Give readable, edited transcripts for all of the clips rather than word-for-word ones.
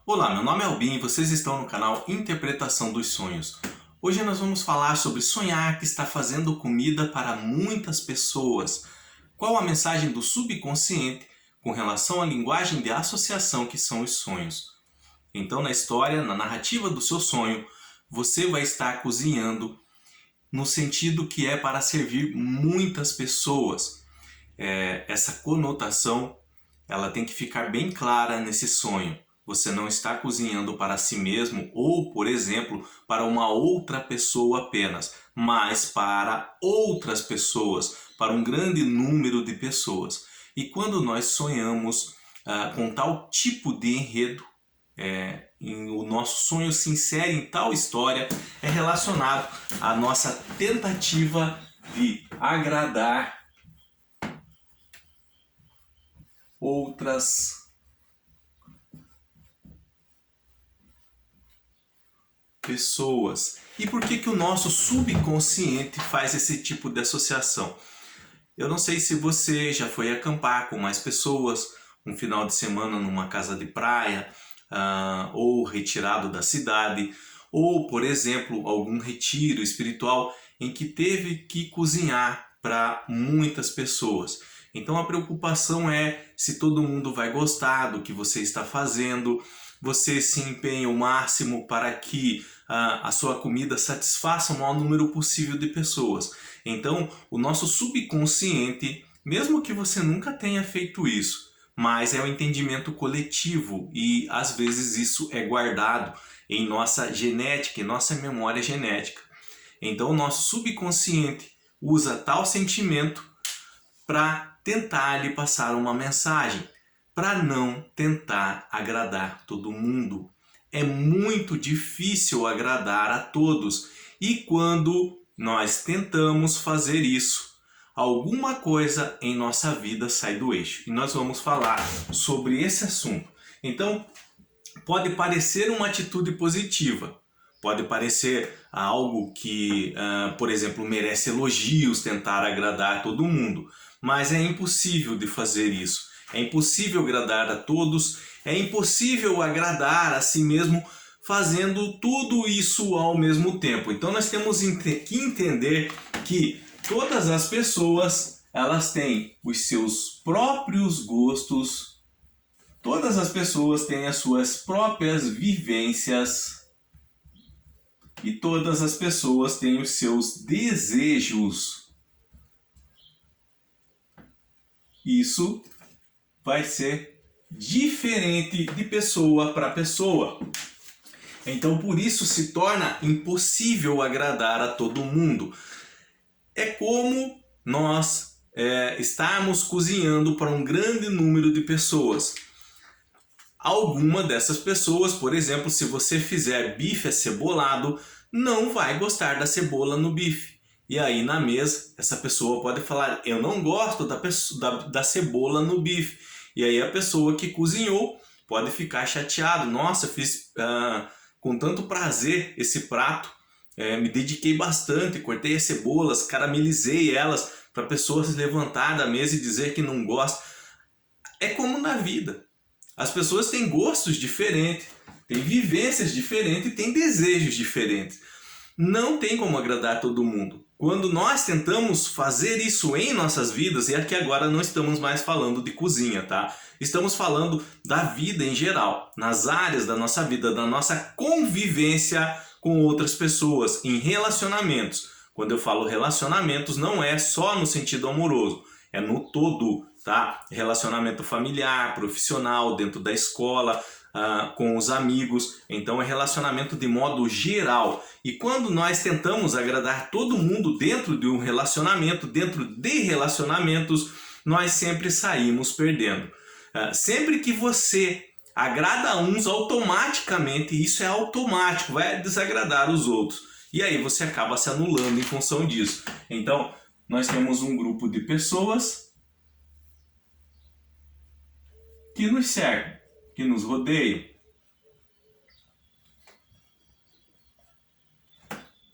Olá, meu nome é Albin e vocês estão no canal Interpretação dos Sonhos. Hoje nós vamos falar sobre sonhar que está fazendo comida para muitas pessoas. Qual a mensagem do subconsciente com relação à linguagem de associação que são os sonhos? Então, na história, na narrativa do seu sonho, você vai estar cozinhando no sentido que é para servir muitas pessoas. Essa conotação ela tem que ficar bem clara nesse sonho. Você não está cozinhando para si mesmo ou, por exemplo, para uma outra pessoa apenas, mas para outras pessoas, para um grande número de pessoas. E quando nós sonhamos com tal tipo de enredo, o nosso sonho se insere em tal história, é relacionado à nossa tentativa de agradar outras pessoas. E por que o nosso subconsciente faz esse tipo de associação? Eu não sei se você já foi acampar com mais pessoas, um final de semana numa casa de praia, ou retirado da cidade, ou, por exemplo, algum retiro espiritual em que teve que cozinhar para muitas pessoas. Então a preocupação é se todo mundo vai gostar do que você está fazendo, você se empenha o máximo para que a sua comida satisfaça o maior número possível de pessoas. Então o nosso subconsciente, mesmo que você nunca tenha feito isso, mas é um entendimento coletivo e às vezes isso é guardado em nossa genética, em nossa memória genética. Então o nosso subconsciente usa tal sentimento para tentar lhe passar uma mensagem, para não tentar agradar todo mundo. É muito difícil agradar a todos e quando nós tentamos fazer isso, alguma coisa em nossa vida sai do eixo. E nós vamos falar sobre esse assunto. Então, pode parecer uma atitude positiva, pode parecer algo que, por exemplo, merece elogios, tentar agradar todo mundo, mas é impossível de fazer isso. É impossível agradar a todos, é impossível agradar a si mesmo fazendo tudo isso ao mesmo tempo. Então nós temos que entender que todas as pessoas, elas têm os seus próprios gostos, todas as pessoas têm as suas próprias vivências e todas as pessoas têm os seus desejos. Isso vai ser diferente de pessoa para pessoa. Então por isso se torna impossível agradar a todo mundo. É como nós estarmos cozinhando para um grande número de pessoas. Alguma dessas pessoas, por exemplo, se você fizer bife acebolado, não vai gostar da cebola no bife. E aí na mesa, essa pessoa pode falar, eu não gosto da cebola no bife. E aí a pessoa que cozinhou pode ficar chateado. Nossa, eu fiz com tanto prazer esse prato, me dediquei bastante, cortei as cebolas, caramelizei elas para a pessoa se levantar da mesa e dizer que não gosta. É como na vida. As pessoas têm gostos diferentes, têm vivências diferentes e têm desejos diferentes. Não tem como agradar todo mundo. Quando nós tentamos fazer isso em nossas vidas, e aqui agora não estamos mais falando de cozinha, tá? Estamos falando da vida em geral, nas áreas da nossa vida, da nossa convivência com outras pessoas, em relacionamentos. Quando eu falo relacionamentos, não é só no sentido amoroso, é no todo, tá? Relacionamento familiar, profissional, dentro da escola, com os amigos. Então é relacionamento de modo geral. E quando nós tentamos agradar todo mundo dentro de um relacionamento, dentro de relacionamentos, nós sempre saímos perdendo. Sempre que você agrada a uns, automaticamente, isso é automático, vai desagradar os outros. E aí você acaba se anulando em função disso. Então nós temos um grupo de pessoas que nos cercam, que nos rodeiam.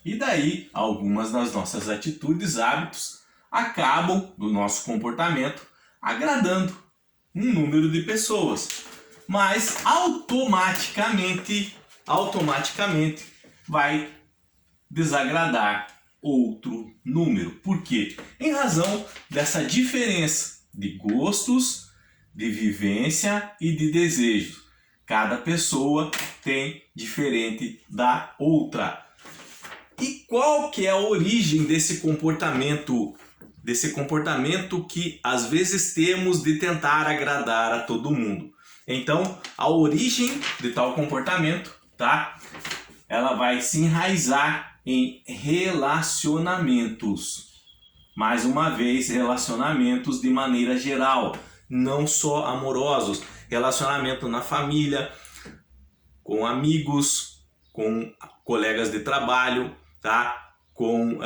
E daí, algumas das nossas atitudes, hábitos, acabam, do nosso comportamento, agradando um número de pessoas. mas automaticamente vai desagradar outro número. Por quê? Em razão dessa diferença de gostos, de vivência e de desejos. Cada pessoa tem diferente da outra. E qual que é a origem desse comportamento que às vezes temos de tentar agradar a todo mundo? Então, a origem de tal comportamento, tá? Ela vai se enraizar em relacionamentos. Mais uma vez, relacionamentos de maneira geral, não só amorosos. Relacionamento na família, com amigos, com colegas de trabalho, tá? Com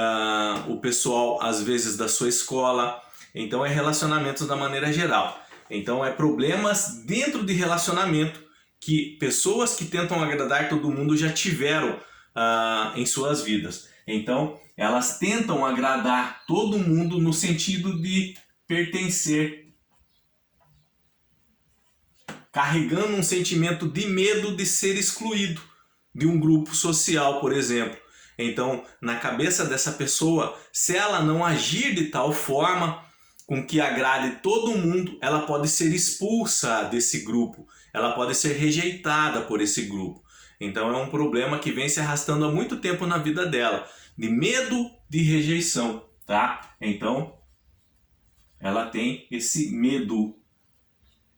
o pessoal, às vezes, da sua escola. Então, é relacionamentos da maneira geral. Então, é problemas dentro de relacionamento que pessoas que tentam agradar todo mundo já tiveram em suas vidas. Então, elas tentam agradar todo mundo no sentido de pertencer, carregando um sentimento de medo de ser excluído de um grupo social, por exemplo. Então, na cabeça dessa pessoa, se ela não agir de tal forma com que agrade todo mundo, ela pode ser expulsa desse grupo, ela pode ser rejeitada por esse grupo. Então é um problema que vem se arrastando há muito tempo na vida dela, de medo de rejeição, tá? Então, ela tem esse medo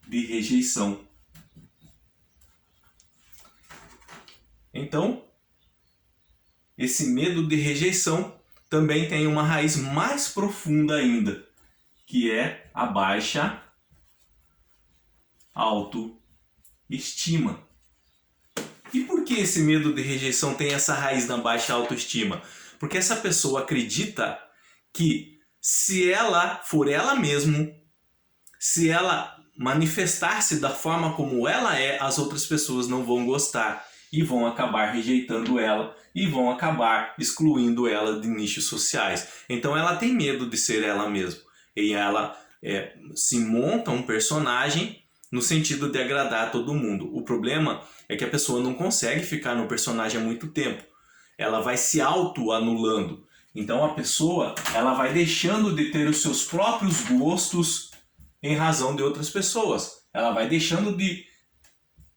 de rejeição. Então, esse medo de rejeição também tem uma raiz mais profunda ainda, que é a baixa autoestima. E por que esse medo de rejeição tem essa raiz na baixa autoestima? Porque essa pessoa acredita que se ela for ela mesma, se ela manifestar-se da forma como ela é, as outras pessoas não vão gostar e vão acabar rejeitando ela e vão acabar excluindo ela de nichos sociais. Então ela tem medo de ser ela mesma e ela se monta um personagem no sentido de agradar a todo mundo. O problema é que a pessoa não consegue ficar no personagem há muito tempo. Ela vai se auto-anulando. Então a pessoa ela vai deixando de ter os seus próprios gostos em razão de outras pessoas. Ela vai deixando de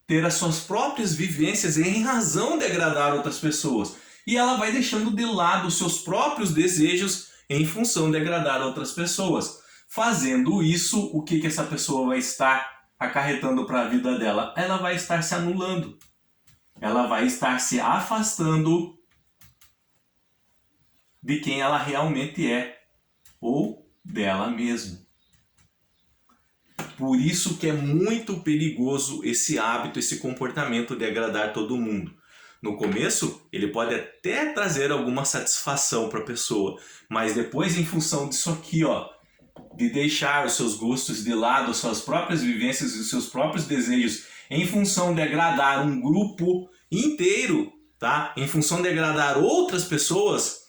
ter as suas próprias vivências em razão de agradar outras pessoas. E ela vai deixando de lado os seus próprios desejos em função de agradar outras pessoas. Fazendo isso, o que essa pessoa vai estar acarretando para a vida dela? Ela vai estar se anulando. Ela vai estar se afastando de quem ela realmente é, ou dela mesma. Por isso que é muito perigoso esse hábito, esse comportamento de agradar todo mundo. No começo, ele pode até trazer alguma satisfação para a pessoa, mas depois, em função disso aqui, ó, de deixar os seus gostos de lado, as suas próprias vivências e os seus próprios desejos, em função de agradar um grupo inteiro, tá? Em função de agradar outras pessoas,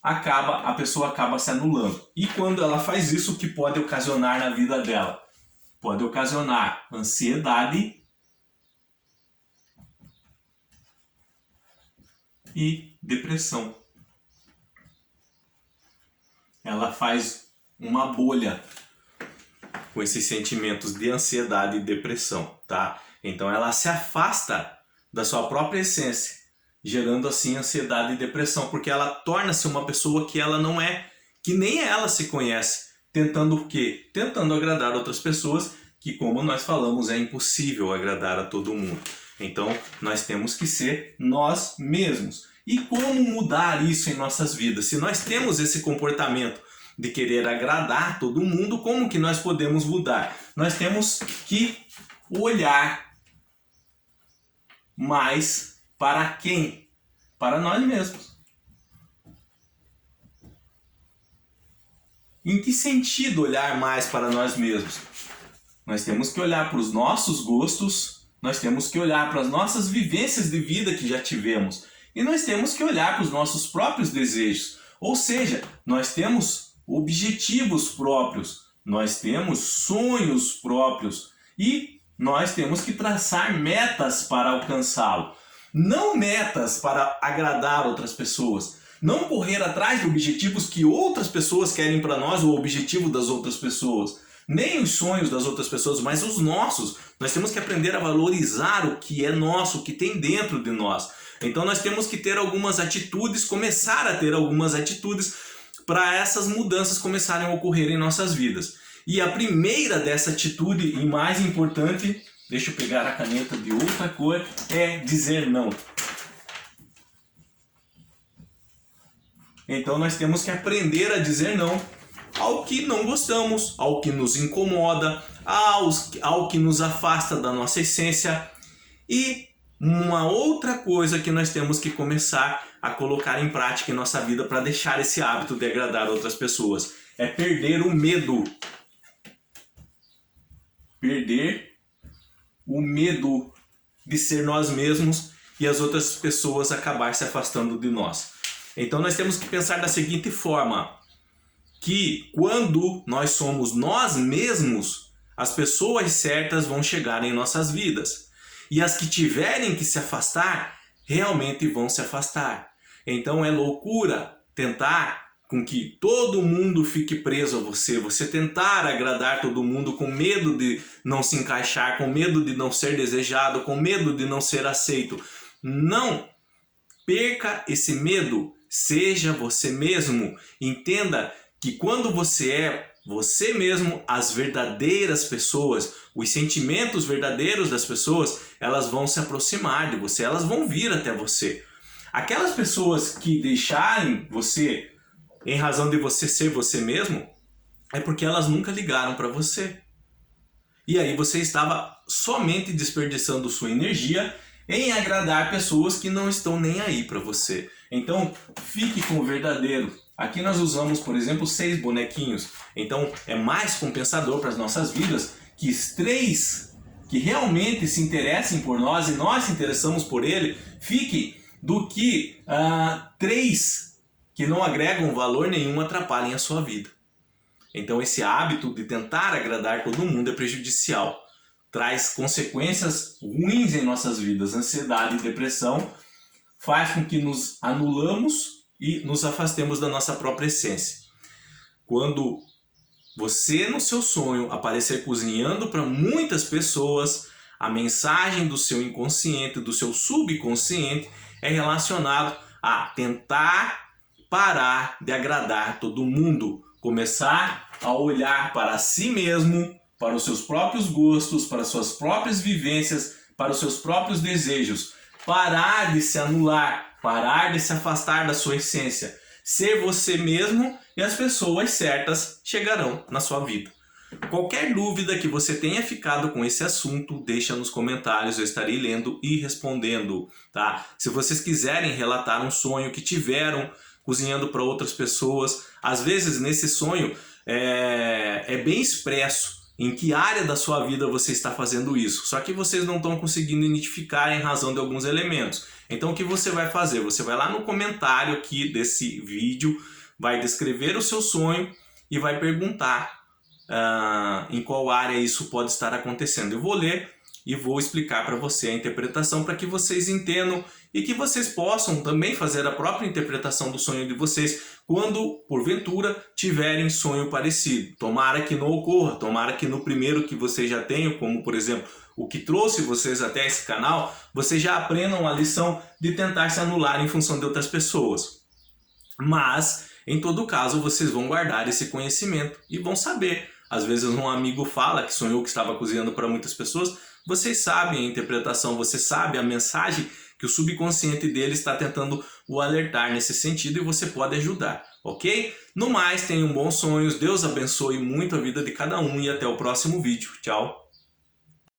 a pessoa acaba se anulando. E quando ela faz isso, o que pode ocasionar na vida dela? Pode ocasionar ansiedade e depressão. Ela faz uma bolha com esses sentimentos de ansiedade e depressão, tá? Então ela se afasta da sua própria essência, gerando assim ansiedade e depressão, porque ela torna-se uma pessoa que ela não é, que nem ela se conhece, tentando o quê? Tentando agradar outras pessoas, que como nós falamos, é impossível agradar a todo mundo. Então nós temos que ser nós mesmos. E como mudar isso em nossas vidas? Se nós temos esse comportamento de querer agradar todo mundo, como que nós podemos mudar? Nós temos que olhar mais para quem? Para nós mesmos. Em que sentido olhar mais para nós mesmos? Nós temos que olhar para os nossos gostos, nós temos que olhar para as nossas vivências de vida que já tivemos e nós temos que olhar para os nossos próprios desejos. Ou seja, nós temos objetivos próprios, nós temos sonhos próprios e nós temos que traçar metas para alcançá-lo. Não metas para agradar outras pessoas. Não correr atrás de objetivos que outras pessoas querem para nós, o objetivo das outras pessoas. Nem os sonhos das outras pessoas, mas os nossos. Nós temos que aprender a valorizar o que é nosso, o que tem dentro de nós. Então nós temos que ter algumas atitudes, começar a ter algumas atitudes para essas mudanças começarem a ocorrer em nossas vidas. E a primeira dessa atitude, e mais importante, deixa eu pegar a caneta de outra cor, é dizer não. Então nós temos que aprender a dizer não ao que não gostamos, ao que nos incomoda, ao que nos afasta da nossa essência. E uma outra coisa que nós temos que começar a colocar em prática em nossa vida para deixar esse hábito de agradar outras pessoas é perder o medo. Perder o medo de ser nós mesmos e as outras pessoas acabar se afastando de nós. Então nós temos que pensar da seguinte forma, que quando nós somos nós mesmos, as pessoas certas vão chegar em nossas vidas. E as que tiverem que se afastar, realmente vão se afastar. Então é loucura tentar com que todo mundo fique preso a você. Você tentar agradar todo mundo com medo de não se encaixar, com medo de não ser desejado, com medo de não ser aceito. Não perca esse medo. Seja você mesmo. Entenda que quando você é você mesmo, as verdadeiras pessoas, os sentimentos verdadeiros das pessoas, elas vão se aproximar de você, elas vão vir até você. Aquelas pessoas que deixarem você em razão de você ser você mesmo, é porque elas nunca ligaram para você. E aí você estava somente desperdiçando sua energia em agradar pessoas que não estão nem aí para você. Então, fique com o verdadeiro. Aqui nós usamos, por exemplo, 6 bonequinhos. Então, é mais compensador para as nossas vidas que 3 que realmente se interessem por nós e nós se interessamos por ele, fique do que 3 que não agregam valor nenhum, atrapalhem a sua vida. Então esse hábito de tentar agradar todo mundo é prejudicial. Traz consequências ruins em nossas vidas. Ansiedade e depressão faz com que nos anulamos e nos afastemos da nossa própria essência. Quando você no seu sonho aparecer cozinhando para muitas pessoas, a mensagem do seu inconsciente, do seu subconsciente é relacionado a tentar parar de agradar todo mundo, começar a olhar para si mesmo, para os seus próprios gostos, para as suas próprias vivências, para os seus próprios desejos, parar de se anular, parar de se afastar da sua essência, ser você mesmo e as pessoas certas chegarão na sua vida. Qualquer dúvida que você tenha ficado com esse assunto, deixa nos comentários, eu estarei lendo e respondendo, tá? Se vocês quiserem relatar um sonho que tiveram cozinhando para outras pessoas, às vezes nesse sonho é bem expresso em que área da sua vida você está fazendo isso, só que vocês não estão conseguindo identificar em razão de alguns elementos. Então o que você vai fazer? Você vai lá no comentário aqui desse vídeo, vai descrever o seu sonho e vai perguntar em qual área isso pode estar acontecendo. Eu vou ler e vou explicar para você a interpretação para que vocês entendam e que vocês possam também fazer a própria interpretação do sonho de vocês quando, porventura, tiverem sonho parecido. Tomara que não ocorra, tomara que no primeiro que vocês já tenham, como por exemplo o que trouxe vocês até esse canal, vocês já aprendam a lição de tentar se anular em função de outras pessoas. Mas, em todo caso, vocês vão guardar esse conhecimento e vão saber. Às vezes um amigo fala que sonhou que estava cozinhando para muitas pessoas, vocês sabem a interpretação, você sabe a mensagem que o subconsciente dele está tentando o alertar nesse sentido e você pode ajudar, ok? No mais, tenham bons sonhos, Deus abençoe muito a vida de cada um e até o próximo vídeo. Tchau!